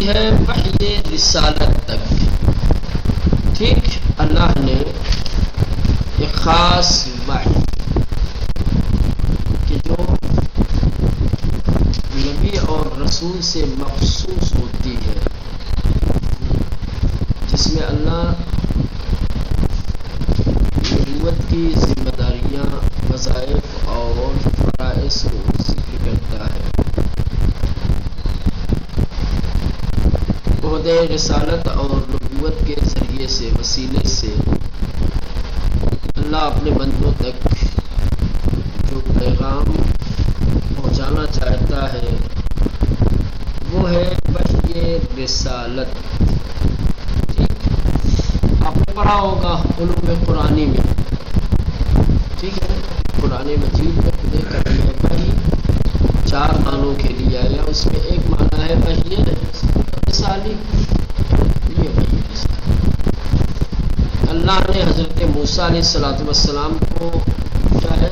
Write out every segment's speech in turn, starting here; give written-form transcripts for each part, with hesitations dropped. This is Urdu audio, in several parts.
ہوتی ہے وحی رسالت تک. ٹھیک اللہ نے ایک خاص وحی کہ جو نبی اور رسول سے مخصوص ہوتی ہے، جس میں اللہ نبوت کی ذمہ داریاں، وظائف اور فرائض کو ذکر کرتا ہے. عہدہ رسالت اور نبوت کے ذریعے سے، وسیلے سے اللہ اپنے بندوں تک جو پیغام پہنچانا چاہتا ہے وہ ہے وحی رسالت. ٹھیک، آپ نے پڑھا ہوگا علوم قرآنی میں. ٹھیک ہے، قرآن مجید میں خدا کرتی ہے وحی 4 معنوں کے لیے آیا. اس میں ایک معنی ہے وحی رسالی. یہ وحی رسالی اللہ نے حضرت موسیٰ علیہ السلام کو کیا ہے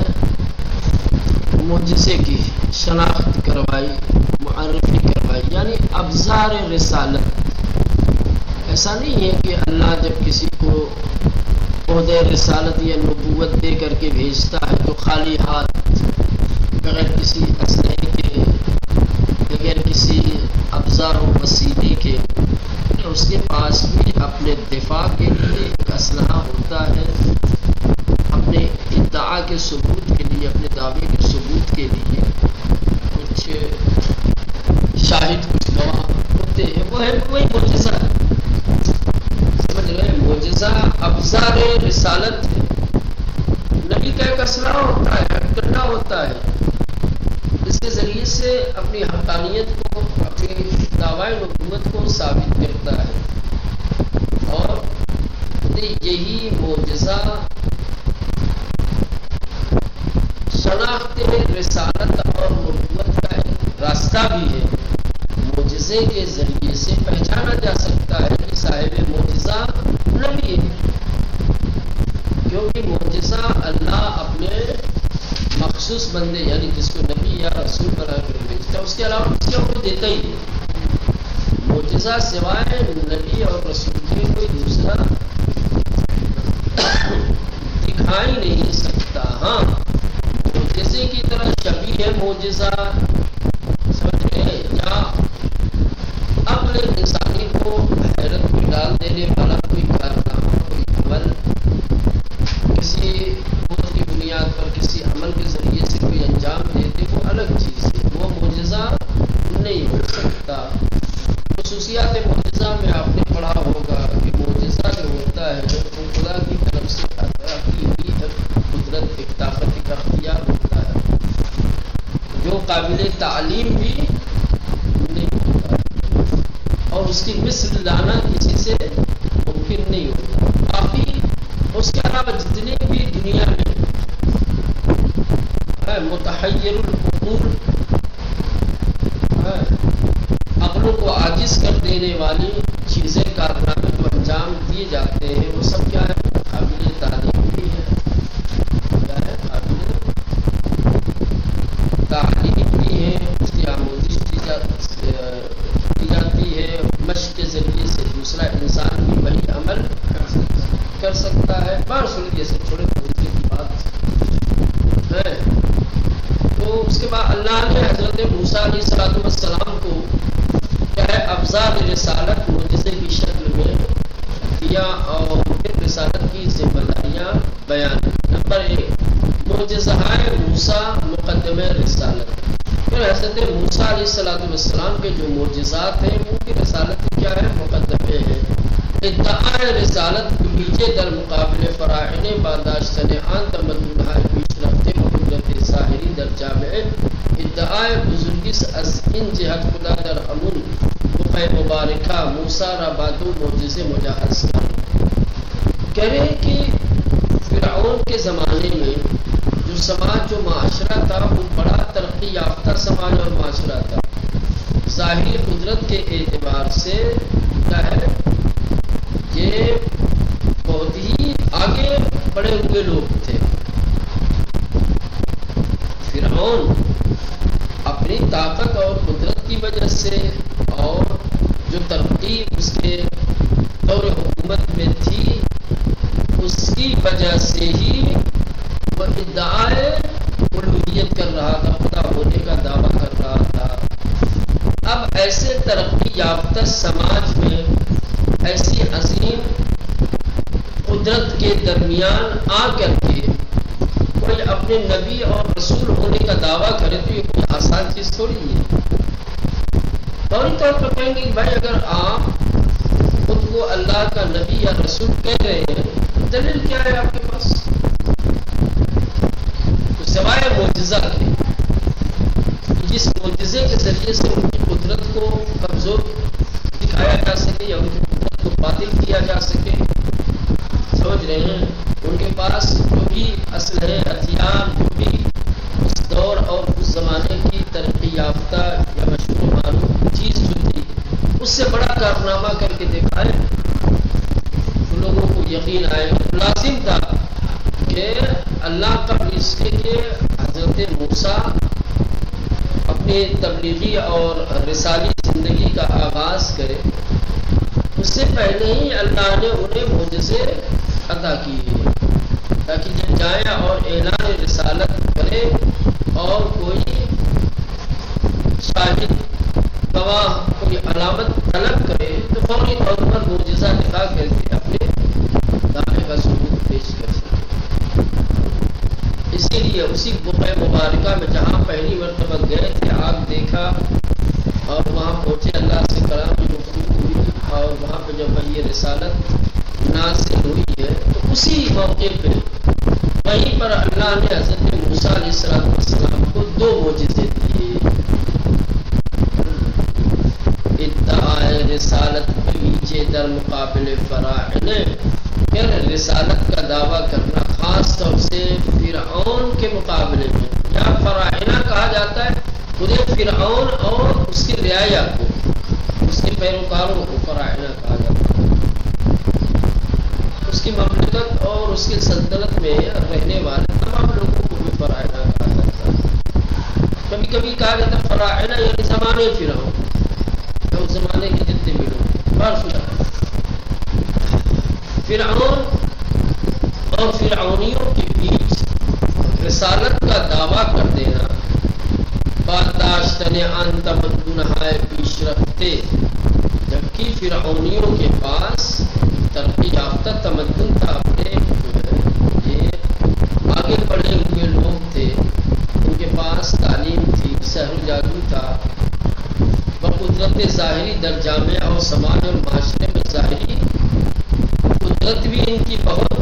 معجزے کی شناخت کروائی، معرفی کروائی، یعنی ابزار رسالت. ایسا نہیں ہے کہ اللہ جب کسی کو عہدہ رسالت یا نبوت دے کر کے بھیجتا ہے تو خالی ہاتھ، بغیر کسی اسلحے کے، بغیر کسی ابزار و وسیلے کے. اس کے پاس بھی اپنے دفاع کے لیے ایک اسلحہ ہوتا ہے، اپنے ادعا کے ثبوت کے لیے، اپنے دعوے کے ثبوت کے لیے کچھ شاہد، کچھ گواہ ہوتے ہیں. وہ ہے وہی معجزہ. سمجھ رہے ہیں؟ معجزہ ابزار رسالت ہے. نبی کا ایک اسلحہ ہوتا ہے، ڈنڈا ہوتا ہے. اس کے ذریعے سے اپنی حقانیت کو، اپنی دعوی نبوت کو ثابت کرتا ہے. اور یہی معجزہ شناخت رسالت اور نبوت کا ایک راستہ بھی ہے. معجزے کے ذریعے سے پہچانا جا سکتا ہے کہ صاحب معجزہ نبی ہے، کیونکہ معجزہ اللہ اپنے مخصوص بندے، یعنی جس کو نبی یا رسول بنا کر بھیجتا ہے، اس کے علاوہ کسی کو دیتا ہی نہیں. معجزہ سوائے نبی اور رسول کے کوئی دوسرا دکھا ہی نہیں سکتا. ہاں، معجزے کی طرح شبیہ ہے معجزہ، سمجھ رہے، یا عقل انسانی کو حیرت میں ڈال دینے والا کوئی کارنامہ، کوئی عمل، کسی بوجھ کی بنیاد پر کسی عمل کے ذریعے سے کوئی انجام دیتے، وہ الگ چیز ہے. وہ معجزہ نہیں ہو سکتا. خصوصیات معجزہ میں آپ نے پڑھا ہوگا کہ معجزہ جو ہوتا ہے وہ خدا کی طرف سے عطا کی ہوئی ایک قدرت، ایک طاقت، ایک اختیار ہوتا ہے جو قابل تعلیم بھی نہیں ہوتا، اور اس کی مثل لانا کسی سے ممکن نہیں ہوتا. باقی اس کے علاوہ جتنے بھی دنیا میں متحیر العقول، عقلوں کو عاجز کر دینے والی چیزیں، کارنامے جو انجام دیے جاتے ہیں، وہ سب کیا ہے؟ قابل تعلیم بھی ہے. کیا ہے؟ قابل تعلیم بھی ہے. اس کی آموزش کی جاتی ہے. مشق کے ذریعے سے دوسرا انسان بھی وہی عمل کر سکتا ہے. بار سنیے سے تھوڑے موضوع کی بات ہے. تو اس کے بعد اللہ نے حضرت موسیٰ علیہ السلام کو کیا ہے ابزار رسالت معجزے کی شکل میں دیا اور پھر رسالت کی ذمہ داریاں بیان. نمبر 1، معجزہ موسیٰ مقدمہ رسالت. پھر حضرت موسیٰ علیہ السلام کے جو معجزات ہیں ان کی رسالت کیا ہے؟ مقدمے ہیں. ادعائے رسالت نیچے در مقابل فراعین برداشتن آن تمدنهای پیش رفته و قدرت ظاهری در جامعه ادعای بزرگی از این جهت خدا در همون بقع مبارکہ موسیٰ را بعد معجزے مجهز کرد. کہہ رہے کہ فرعون کے زمانے میں جو سماج، جو معاشرہ تھا، وہ بڑا ترقی یافتہ سماج اور معاشرہ تھا. ظاہری قدرت کے اعتبار سے کیا ہے، یہ بہت ہی آگے بڑھے ہوئے لوگ تھے. فرعون اپنی طاقت اور قدرت کی وجہ سے اور جو دور حکومت میں تھی، اس کی وجہ سے ہی وہ ادعائے الوہیت کر رہا تھا، خدا ہونے کا دعویٰ کر رہا تھا۔ اب ایسے ترقی یافتہ سماج میں ایسی عظیم قدرت کے درمیان آ کر کے کوئی اپنے نبی اور رسول ہونے کا دعویٰ کرے تو یہ کوئی آسان چیز تھوڑی ہے۔ فوری طور پر کہیں گے کہ بھائی اگر آپ خود کو اللہ کا نبی یا رسول کہہ رہے ہیں تو دلیل کیا ہے آپ کے پاس؟ تو سوائے معجزہ کے، جس معجزے کے ذریعے سے ان کی قدرت کو کمزور دکھایا جا سکے یا ان کی قدرت کو باطل کیا جا سکے، سمجھ رہے ہیں؟ ان کے پاس جو بھی اسلحے ہتھیار جو بھی اس دور اور اس زمانے کی ترقی یافتہ یا مشہور معروف چیز جو تھی اس سے بڑا کارنامہ کر کے دکھائے تو لوگوں کو یقین آئے گا۔ لازم تھا کہ اللہ قبل اس کے کہ حضرت موسیٰ اپنی تبلیغی اور رسالی زندگی کا آغاز کرے، اس سے پہلے ہی اللہ نے انہیں معجزے عطا کیے تاکہ جب جائیں اور اعلان رسالت کرے اور کوئی شاہد گواہ کوئی علامت طلب کرے تو فوری طور پر معجزہ دکھا کر کے اپنے دعوے کا ثبوت پیش کر سکے۔ اسی لیے اسی بقعہ مبارکہ میں جہاں پہلی مرتبہ گئے تھے، آپ دیکھا اور وہاں پہنچے، اللہ سے کلام کی گفتگو ہوئی اور وہاں پہ جب یہ رسالت نازل ہوئی ہے تو اسی موقع پہ وہیں پر اللہ نے حضرت موسیٰ علیہ السلام کو 2 معجزے دیے۔ ادعائے رسالت کے نیچے در مقابل فراعنہ، یعنی رسالت کا دعویٰ کرنا خاص طور سے فرعون کے مقابلے میں، یا فراعنہ کہا جاتا ہے خود فرعون اور اس کی رعایا کو، اس کے پیروکاروں کو فراعنہ کہا جاتا ہے۔ اس کی مملکت اور اس کی سلطنت میں رہنے والے تمام لوگوں کو بھی فراعنہ کہا جاتا ہے۔ کبھی کبھی کہا جاتا ہے فراعنہ یعنی زمانے فرعون، اس زمانے کے جتنے بھی لوگ فرعون اور فرعونیوں کے بیچ رسالت کا دعویٰ کر دینا، برداشتن ان تمدن ہے پیش رفتے، جبکہ فرعونیوں کے پاس ترقی یافتہ تمدن تھا، اپنے یہ آگے بڑھے ہوئے لوگ تھے، ان کے پاس تعلیم تھی، سحر و جادو تھا، بقدرت ظاہری در جامعہ اور سماج اور معاشرے میں ظاہری قدرت بھی ان کی بہت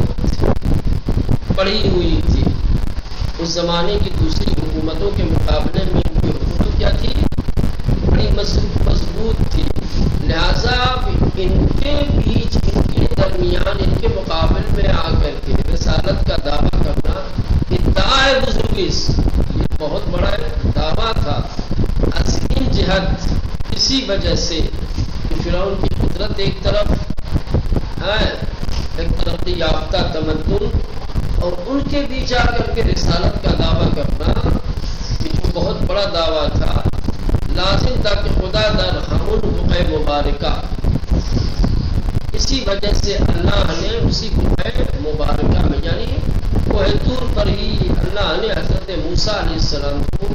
بڑھی ہوئی تھی۔ اس زمانے کی دوسری حکومتوں کے مقابلے میں ان کی حکومت کیا تھی؟ بڑی مضبوط تھی، لہذا ان کے بیچ، ان کے درمیان، ان کے مقابل میں آ کر کے رسالت کا دعویٰ کرنا ادعائے بزرگی، یہ بہت بڑا دعویٰ تھا، عظیم جہد۔ اسی وجہ سے فرعون کی قدرت ایک طرف ہے، ایک ترقی یافتہ تمدن، اور ان کے بیچ آ کر کے رسالت کا دعویٰ کرنا یہ جو بہت بڑا دعویٰ تھا، لازم تھا کہ خدا در ہمون بقعہ مبارکہ، اسی وجہ سے اللہ نے اسی بقعہ مبارکہ میں یعنی کوہ طور پر ہی اللہ نے حضرت موسیٰ علیہ السلام کو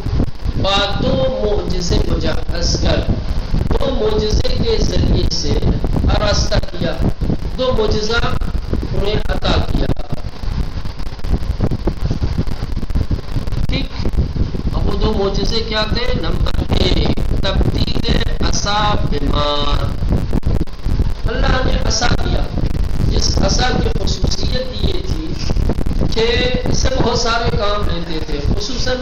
بعد 2 معجزے مجہز کر 2 معجزے کے ذریعے سے آراستہ کیا، 2 معجزہ انہیں عطا کیا۔ ٹھیک، اب وہ 2 معجزے کیا تھے؟ نمبر 1 تبدیل عصا بمار، اللہ نے عصا دیا، جس عصا کی خصوصیت یہ تھی کہ اس سے بہت سارے کام لیتے تھے، خصوصاً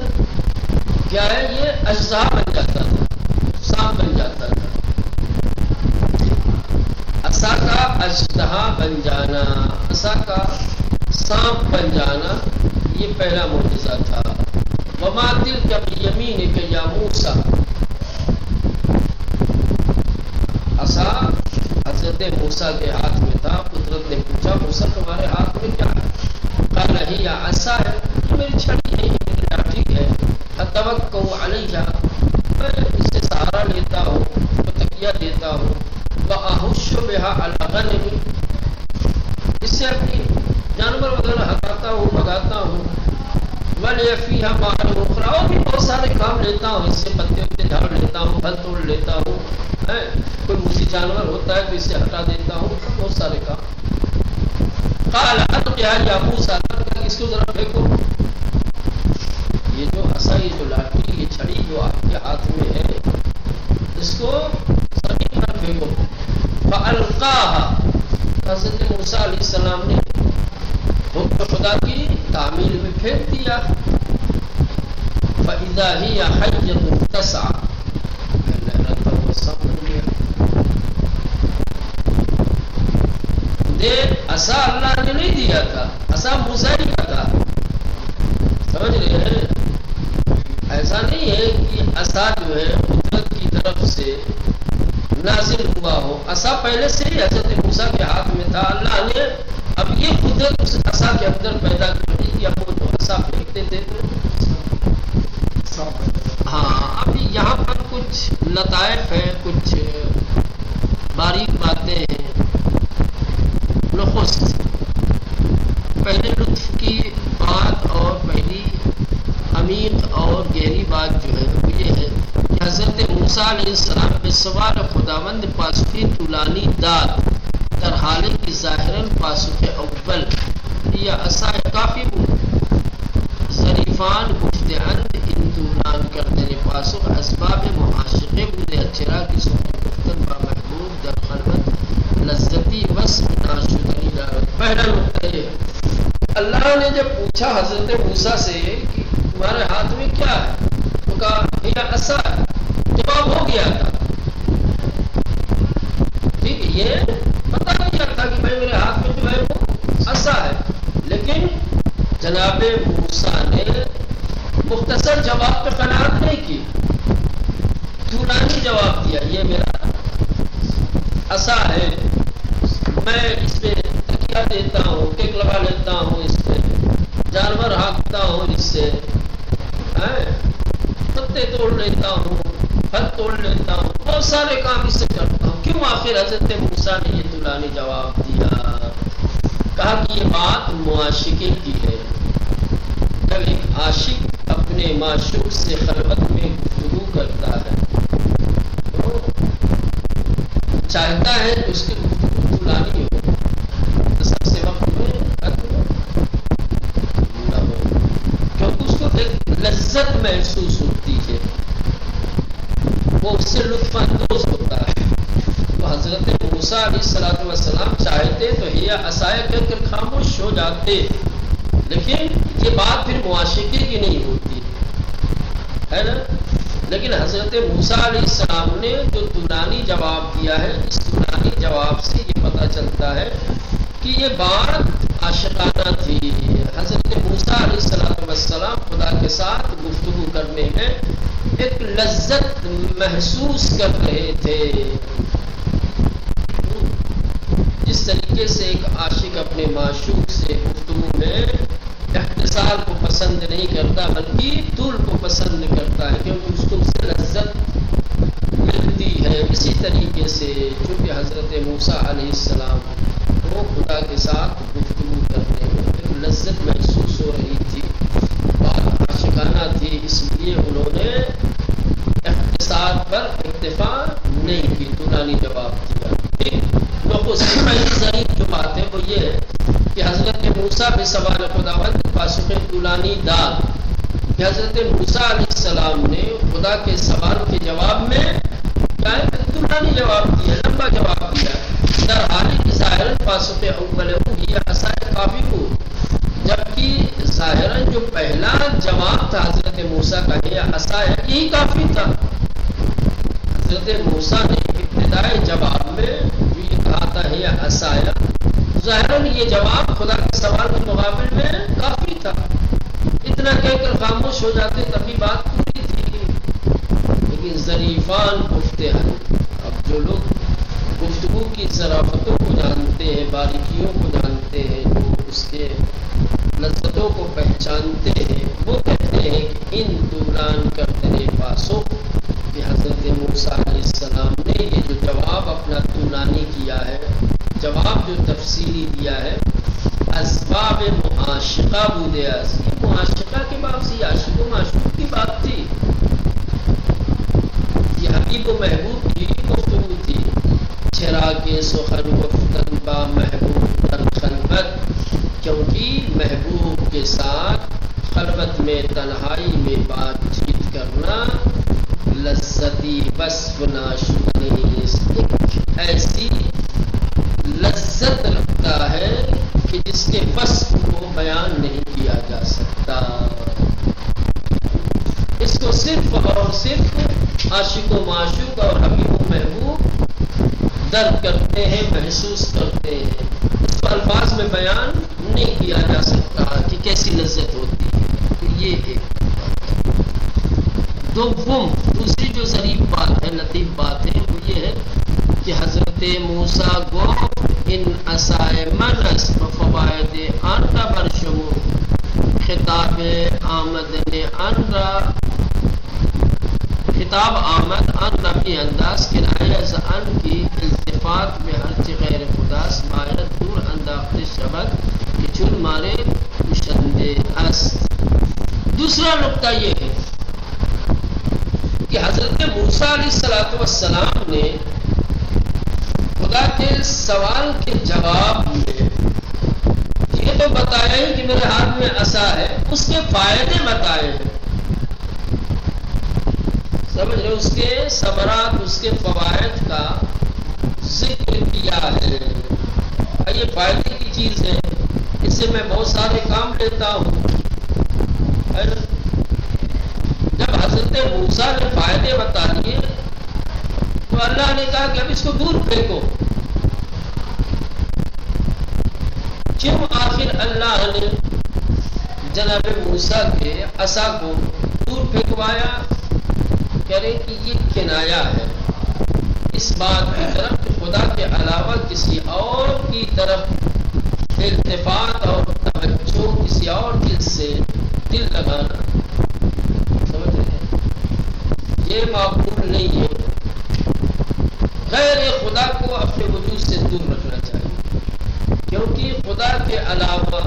کیا ہے یہ اجزا بن جاتا تھا، سانپ بن جاتا تھا۔ عصا کا اجزا بن جانا، عصا کا سانپ بن جانا، یہ پہلا معجزہ تھا۔ وما تلک بیمینک یا موسیٰ، عصا حضرت موسیٰ کے ہاتھ میں تھا، قدرت نے پوچھا موسیٰ تمہارے ہاتھ میں کیا ہے؟ قال ہی عصا ہے، یہ میری چھڑی ہے، یہ میری لاٹھی ہے، اتوکل علیہا، میں اس سے سہارا لیتا ہوں، تکیہ دیتا ہوں، وَأَحُشُّ بِهَا عَلَى غَنَمِ، اس سے اپنی جانور وغیرہ ہٹاتا ہوں، بھگاتا ہوں. وَلِيَ فِيهَا مَآرِبُ أُخْرَىٰ، اور بھی بہت سارے کام لیتا ہوں، اس سے پتے وتے جھاڑ لیتا ہوں، پھل توڑ لیتا ہوں. کوئی مجھے جانور ہوتا ہے تو اسے ہٹا دیتا ہوں، بہت سارے کام. قال القها يا موسى، اس کو ذرا پھینکو. یہ جو عصا، یہ جو لاٹھی، یہ چھڑی جو آپ کے ہاتھ میں ہے، اس کو زمین پر پھینکو. فالقاها، حضرت موسیٰ علیہ السلام نے حکم خدا کی تعمیل میں پھینک دیا. فاذا هي حية تسعى، عصا اللہ نے نہیں دیا تھا، عصا موسیٰ ہی کا تھا. سمجھ رہے ہیں؟ ایسا نہیں ہے کہ عصا جو ہے قدرت کی طرف سے نازل ہوا ہو. عصا پہلے سے ہی حضرت موسیٰ کے ہاتھ میں تھا. اللہ نے اب یہ قدرت اس عصا کے اندر پیدا کر دی کہ اب وہ جو عصا پھینکتے تھے تو ہاں. اب یہاں پر کچھ لطائف ہے، کچھ باریک باتیں ہیں. نخست پہلے لطف کی بات اور پہلی عمیق اور گہری بات جو ہے وہ یہ ہے کہ حضرت موسیٰ علیہ السلام به سوال خداوند پاسخ طولانی داد، در حالی کی ظاہراً پاسخ اول یا عصا کافی ظریفان گفتند این طولان کردن پاسخ اسباب معاشقه بوده. چرا کی سخن گفتن با محبوب در خلوت لذتی وصف ناشدنی دارد. پہلا نقطہ یہ، اللہ نے جب پوچھا حضرت موسیٰ سے کہ تمہارے ہاتھ میں کیا ہے، تو کہا یہ عصا ہے. جواب ہو گیا تھا. ٹھیک ہے، یہ پتہ نہیں تھا کہ بھائی میرے ہاتھ میں جو ہے وہ عصا ہے. لیکن جناب موسیٰ نے مختصر جواب پہ قناعت نہیں کی، طولانی جواب دیا. یہ میرا عصا ہے، میں اس پہ تکیہ دیتا ہوں، ٹیک لگا لیتا ہوں، اس پہ جانور ہانکتا ہوں، اس سے پتے توڑ لیتا ہوں، پھل توڑ لیتا ہوں، بہت سارے کام اس سے کرتا ہوں. کیوں آخر حضرت موسیٰ نے یہ طولانی جواب دیا؟ کہا کہ یہ بات معاشقے کی ہے. جب ایک عاشق اپنے معشوق سے خلوت میں گفتگو کرتا ہے تو چاہتا ہے کہ اس کی گفتگو طولانی ہو، سب سے وقت میں ختم نہ ہو، کیونکہ اس کو ایک لذت محسوس ہوتی ہے، وہ اس سے لطف اندوز ہوتا ہے. تو حضرت موسیٰ علیہ السلام چاہتے تو یہ عصائے کہہ کر خاموش ہو جاتے، لیکن یہ بات پھر معاشقے کی نہیں ہوتی ہے نا. لیکن حضرت موسیٰ علیہ السلام نے جو طولانی جواب دیا ہے، اس طولانی جواب سے یہ پتہ چلتا ہے کہ یہ بات عاشقانہ تھی. حضرت موسیٰ علیہ السلام خدا کے ساتھ گفتگو کرنے میں ایک لذت محسوس کر رہے تھے. جس طریقے سے ایک عاشق اپنے معشوق سے گفتگو میں اختصار کو پسند نہیں کرتا بلکہ طول کو پسند کرتا ہے کیونکہ اس کو اس سے لذت ملتی ہے، اسی طریقے سے چونکہ حضرت موسیٰ علیہ السلام کو خدا کے ساتھ گفتگو کرنے میں ایک لذت محسوس ہو رہی تھی، بات عاشقانہ تھی، اس لیے انہوں نے اختصار پر اکتفا نہیں کی، طولانی جواب دیا. پہلی ضریب جو بات ہے وہ یہ ہے کہ حضرت موسیٰ بے سوال خداوند پاسخ طولانی داد، کہ حضرت موسیٰ علیہ السلام نے خدا کے سوال کے جواب میں کیا ہے طولانی جواب دیا، لمبا جواب دیا. در حالی کی ظاہراً پاسخ اول یہ عصائے کافی کو، جبکہ ظاہراً جو پہلا جواب تھا حضرت موسیٰ کا یہ عصا ہے یہی کافی تھا. حضرت موسیٰ نے ابتدائی جواب میں یہ کہا تھا یہ عصا ہے، ظاہراً یہ جواب خدا کے سوال کے مقابل میں کافی تھا. اتنا کہہ کر خاموش ہو جاتے تبھی بات پوری تھی. لیکن ظریفان گفتے ہیں، اب جو لوگ گفتگو کی ظرافتوں کو جانتے ہیں، باریکیوں کو جانتے ہیں، جو اس کے لذتوں کو پہچانتے ہیں، وہ کہتے ہیں کہ ان طولان کرتے پاسخ کہ حضرت موسیٰ علیہ السلام نے یہ جو جواب اپنا طولان دیا ہے، جواب جو تفصیلی دیا ہے، اسباب معاشقہ بودے اس، یہ معاشقہ کے باب سے عاشق و معشوق کی بات تھی، یہ حبیب و محبوب کی گفتگو تھی. چراغ سخن گفتن با محبوب در خلوت، کیونکہ محبوب کے ساتھ خلوت میں تنہائی میں بات چیت کرنا لذتی وصف ناشد نیست، ایسی لذت رکھتا ہے کہ جس کے وصف کو بیان نہیں کیا جا سکتا. اس کو صرف اور صرف عاشق و معشوق اور حبیب و محبوب درد کرتے ہیں، محسوس کرتے ہیں. اس کو الفاظ میں بیان نہیں کیا جا سکتا کہ کیسی لذت ہوتی ہے. یہ ایک دوسری جو ظریف بات ہے، لطیف بات ہے، وہ یہ ہے کہ حضرت موسیٰ کو ان عصائے منس و فوائد آنرا برشمو خطاب آمد نے خطاب آمد ان ربی انداز کنایہ زعن کی التفات میں ہرچ غیر خداس باید دور انداخت شبد کہ چون مارے کشندے است. دوسرا نقطہ یہ ہے کہ حضرت موسیٰ علیہ السلام نے خدا کے سوال کے جواب میں یہ تو بتایا ہی کہ میرے ہاتھ میں عصا ہے، اس کے فائدے بتائے ہیں، سمجھ رہے، اس کے ثمرات، اس کے فوائد کا ذکر کیا ہے. یہ فائدے کی چیز ہے، اس سے میں بہت سارے کام لیتا ہوں. جب حضرت موسیٰ نے فائدے بتا دیے تو اللہ نے کہا کہ اب اس کو دور پھینکو. کیوں آخر اللہ نے جناب موسیٰ کے عصا کو دور پھینکوایا؟ کہہ رہے کہ یہ کنایا ہے اس بات کی طرف کہ خدا کے علاوہ کسی اور کی طرف التفات اور توجہ، کسی اور چیز سے دل لگانا، سمجھ رہے ہیں، یہ معقول نہیں ہے. غیر خدا کو اپنے وجود سے دور رکھنا چاہیے، کیونکہ خدا کے علاوہ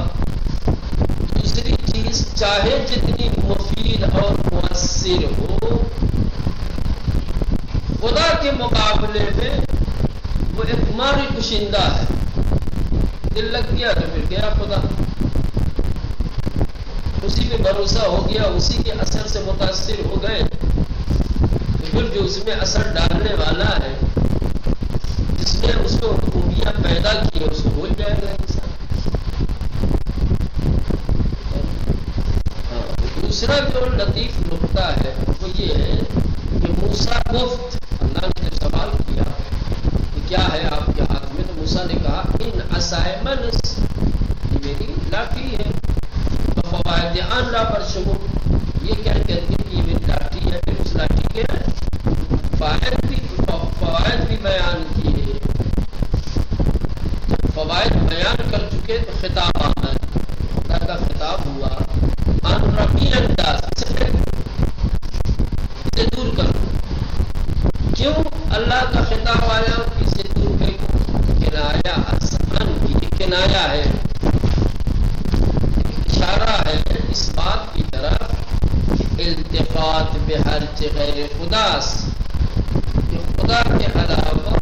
دوسری چیز چاہے جتنی مفید اور مؤثر ہو، خدا کے مقابلے میں وہ ایک ماری کشندہ ہے. دل لگ گیا تو پھر گیا خدا، اسی پہ بھروسہ ہو گیا، اسی کے اثر سے متاثر ہو گئے، تو پھر جو اس میں اثر ڈالنے والا ہے، جس نے اس کو خوبیاں پیدا کی، اس کو بھول جائے گا انسان. دوسرا جو لطیف نقطہ ہے وہ یہ ہے کہ موسیٰ گفت، اللہ نے جب سوال کیا کہ کیا ہے آپ کے ہاتھ میں، تو موسیٰ نے کہا ان عصائے منس، یہ میری لاٹھی ہے. فوائد آنرا برشمو، یہ کیا کہتی ہے کہ یہ میری لاٹھی ہے. پھر اس لاٹھی کے فوائد بھی بیان کیے. فوائد بیان کر چکے تو خطاب آمد، خدا کا خطاب ہوا، ان ربی انداز، اسے دور کرو. کیوں اللہ کا خطاب آیا کہ اسے دور کرو؟ کنایا اصحن کی کنایا ہے، اشارہ ہے اس بات کی طرف کہ التفات بحرچ غیر خداس، کہ خدا کے علاوہ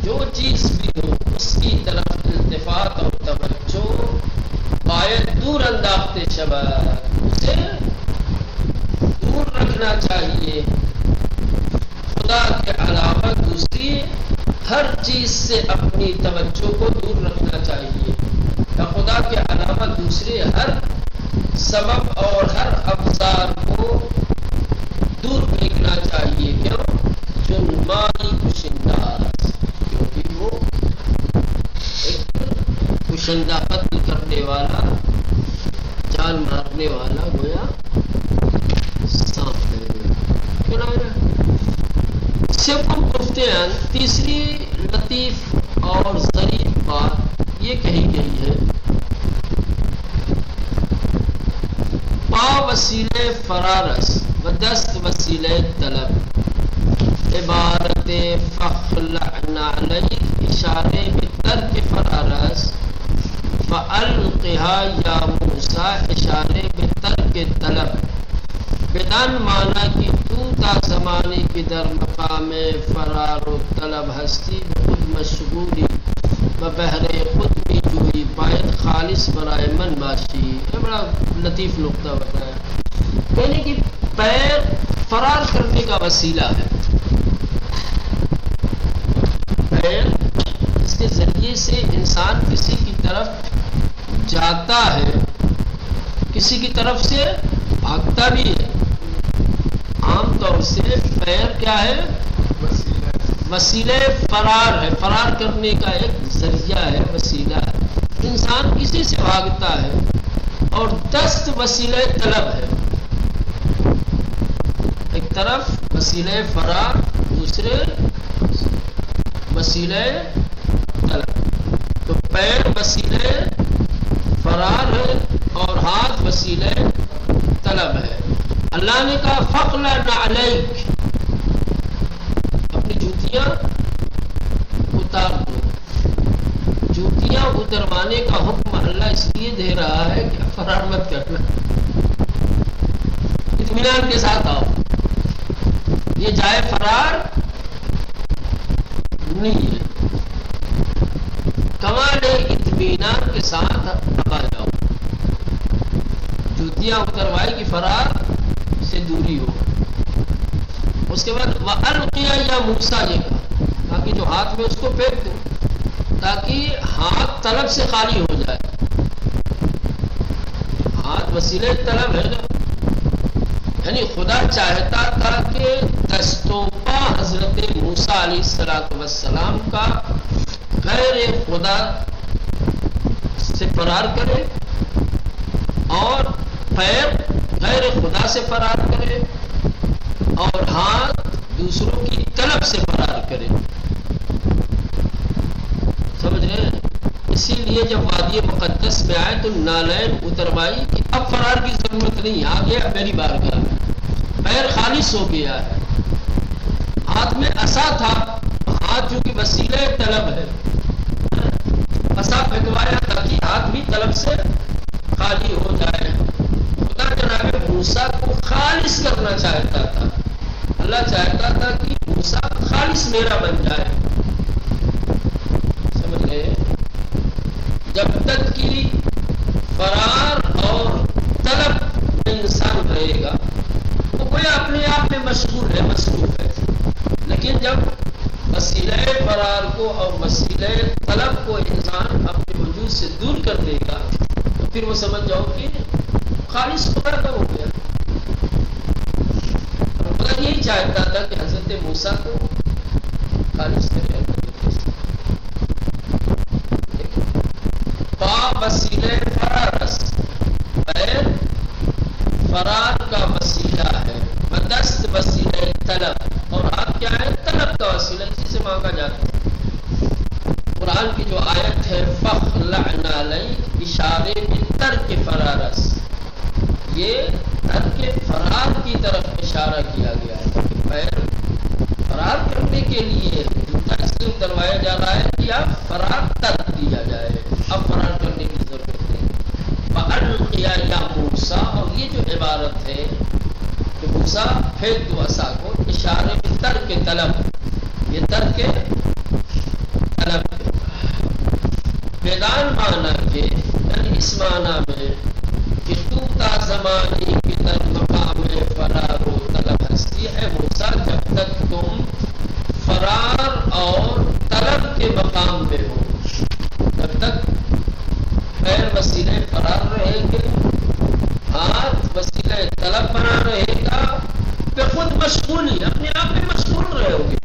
جو چیز بھی ہو اس کی طرف التفات اور توجہ باید دور انداخت شبد، اسے دور رکھنا چاہیے. خدا کے علاوہ دوسری ہر چیز سے اپنی توجہ کو دور رکھنا چاہیے، یا خدا کے علاوہ دوسرے ہر سبب اور ہر ابزار کو دور پھینکنا چاہیے. کیوں؟ چنمائی کشنداز، کیونکہ وہ ایک کشندہ قتل کرنے والا، جان مارنے والا گویا سانپ ہے. سوم گفتے ہیں تیسری لطیف اور ظریف بات یہ کہی گئی ہے، پا وسیلے فرارس و دست وسیلے طلب، عبارت فخلعن علیک اشارے میں ترک فرارس فالقها یا موسیٰ اشارے میں ترک طلب بدن مانا کی تو تا زمانے کی در مقام فرار و طلب ہستی خود مشغولی ببہر خود بھی جوئی باید خالص برائے من باشی. یہ بڑا لطیف نقطہ بتایا، یعنی کہ پیر فرار کرنے کا وسیلہ ہے. پیر اس کے ذریعے سے انسان کسی کی طرف جاتا ہے، کسی کی طرف سے بھاگتا بھی ہے. عام طور سے پیر کیا ہے؟ وسیلہ فرار ہے، فرار کرنے کا ایک ذریعہ ہے، وسیلہ ہے. انسان کسی سے بھاگتا ہے اور دست وسیلہ طلب ہے. ایک طرف وسیلہ فرار، دوسرے وسیلہ طلب. تو پیر وسیلہ فرار ہے اور ہاتھ وسیلہ طلب ہے. اللہ نے کہا فَقْلَ نَعْلَيْكَ، اپنی جوتیاں اتار دو. جوتیاں اتروانے کا حکم اللہ اس لیے دے رہا ہے کہ فرار مت کرنا، اطمینان کے ساتھ آؤ. یہ جائے فرار نہیں ہے، کمال اطمینان کے ساتھ آ جاؤ. جوتیاں اتروائی کی فرار سے دوری ہو. اس کے بعد وَأَلْقِيَ يَا مُوسَىٰ، یہ کہا تاکہ جو ہاتھ میں اس کو پھینک دو، تاکہ ہاتھ طلب سے خالی ہو جائے. ہاتھ وسیلہ طلب ہے نا، یعنی خدا چاہتا تھا کہ دستوپا حضرت موسیٰ علیہ السلام کا غیر خدا سے فرار کرے اور پیر غیر خدا سے فرار کرے اور ہاتھ دوسروں کی طلب سے فرار کرے. سمجھ رہے ہیں؟ اسی لیے جب وادی مقدس میں آئے تو نالین اتروائی کہ اب فرار کی ضرورت نہیں، آ گیا میری بارگاہ میں، پیر خالص ہو گیا ہے. ہاتھ میں عصا تھا، ہاتھ چونکہ وسیلہ طلب ہے، عصا پھینکوایا تاکہ ہاتھ بھی طلب سے خالی ہو جائے. خدا جناب موسیٰ کو خالص کرنا چاہتا تھا. اللہ چاہتا تھا کہ موسیٰ خالص میرا بن جائے. سمجھ گئے؟ جب تک کہ فرار اور طلب میں انسان رہے گا وہ کوئی اپنے آپ میں مشغول ہے، مصروف ہے. لیکن جب وسیلہ فرار کو اور وسیلہ طلب کو انسان اپنے وجود سے دور کر دے گا تو پھر وہ سمجھ جاؤ کہ خالص خدا کا ہو گیا. اور خدا یہی چاہتا تھا کہ حضرت موسیٰ کو خالص کرے. پا وسیلہ فرارس، پیر فرار کا وسیلہ ہے، دست وسیلہ طلب، اور ہاتھ کیا ہے؟ طلب کا وسیلہ، اسی سے مانگا جاتا ہے. قرآن کی جو آیت ہے فَخْلَعْ نَعْلَيْكَ، اشارے میں ترک فرارس، یہ ترک فرار کی طرف اشارہ کیا گیا ہے. پیر فرار کرنے کے لیے جوتا اس لیے اتروایا جا رہا ہے کہ اب فرار ترک دیا جائے، اب فرار کرنے کی ضرورت نہیں. وَأَلْقِيَ يَا مُوسَىٰ، اور یہ جو عبارت ہے کہ موسیٰ پھینک دو عصا کو، اشارے میں ترک طلب، یہ ترک طلب ہے. میدان مانا کے یعنی اس معنی میں کہ تو تا زمانے کی در مقام فرار و طلب ہستی ہے موسیٰ، جب تک تم فرار اور طلب کے مقام میں ہو، تب تک پیر وسیلہ فرار رہے گے، ہاتھ وسیلہ طلب بنا رہے گا، پھر خود مشغولی اپنے آپ میں مشغول رہو گے،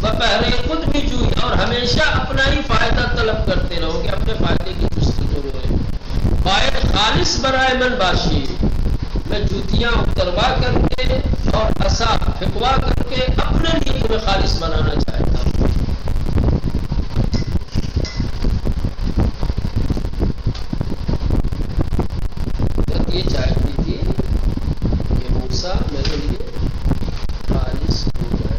بپہرے خود بھی جوئی، اور ہمیشہ اپنا ہی فائدہ طلب کرتے رہو گے، اپنے فائدے کی جستجو رہے. باید خالص برائے من باشی، میں جوتیاں اتروا کر کے اور عصا پھینکوا کر کے اپنے لیے تمہیں خالص بنانا چاہتا ہوں. یہ چاہتی تھی کہ موسیٰ میرے لیے خالص ہو جائے.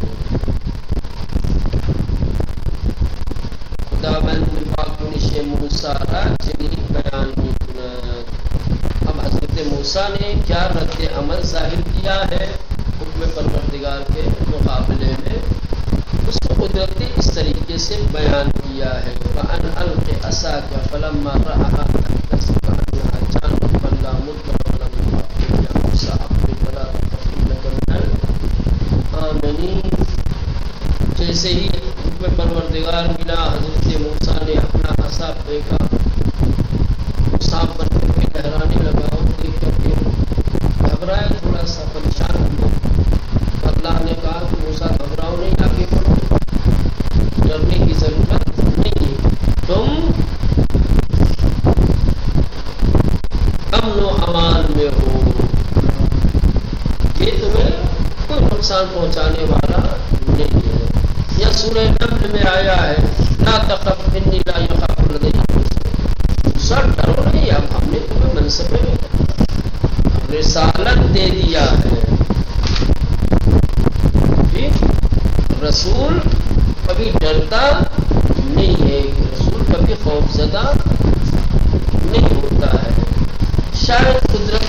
سارا چنی بیان اب حضرت موسیٰ نے کیا رد عمل ظاہر کیا ہے حکم پروردگار کے مقابلے میں، اس کو قدرت اس طریقے سے بیان کیا ہے وَأَنْ أَلْقِ عَصَاكَ فَلَمَّا رَأَهَا احْتَسَبَ أَنَّهَا جَانٌّ لَّا مُضِّلَ وَلَمْ يُخَفِّفْ يَا مُوسَىٰ أَقْبِلْ وَلَا تَخَفْ إِنَّكَ مِنَ الْآمِنِينَ۔ جیسے ہی حکم پروردگار ملا حضرت موسیٰ نے اپنا عصا پھینکا، صاف بن کر کے لہرانے لگا اور دیکھ کر کے گھبرائے، تھوڑا سا پریشان ہوئے۔ اللہ نے کہا کہ موسیٰ گھبراؤ نہیں، آگے بڑھو، ڈرنے کی ضرورت نہیں ہے، تم امن و امان میں ہو، یہ تمہیں کوئی نقصان پہنچانے والا نہیں ہے۔ یا سورہ نمل میں آیا ہے لا تخف انی لا یخاف لدی موسیٰ ڈرو نہیں، اب ہم نے تمہیں منصب رسالت دے دیا ہے۔ رسول کبھی ڈرتا نہیں ہے، رسول کبھی خوف زدہ نہیں ہوتا ہے۔ شاید قدرت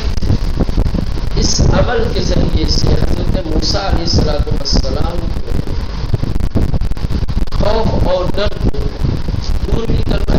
اس عمل کے ذریعے سے حضرت موسیٰ علیہ السلام خوف اور ڈر کو دور بھی کرنا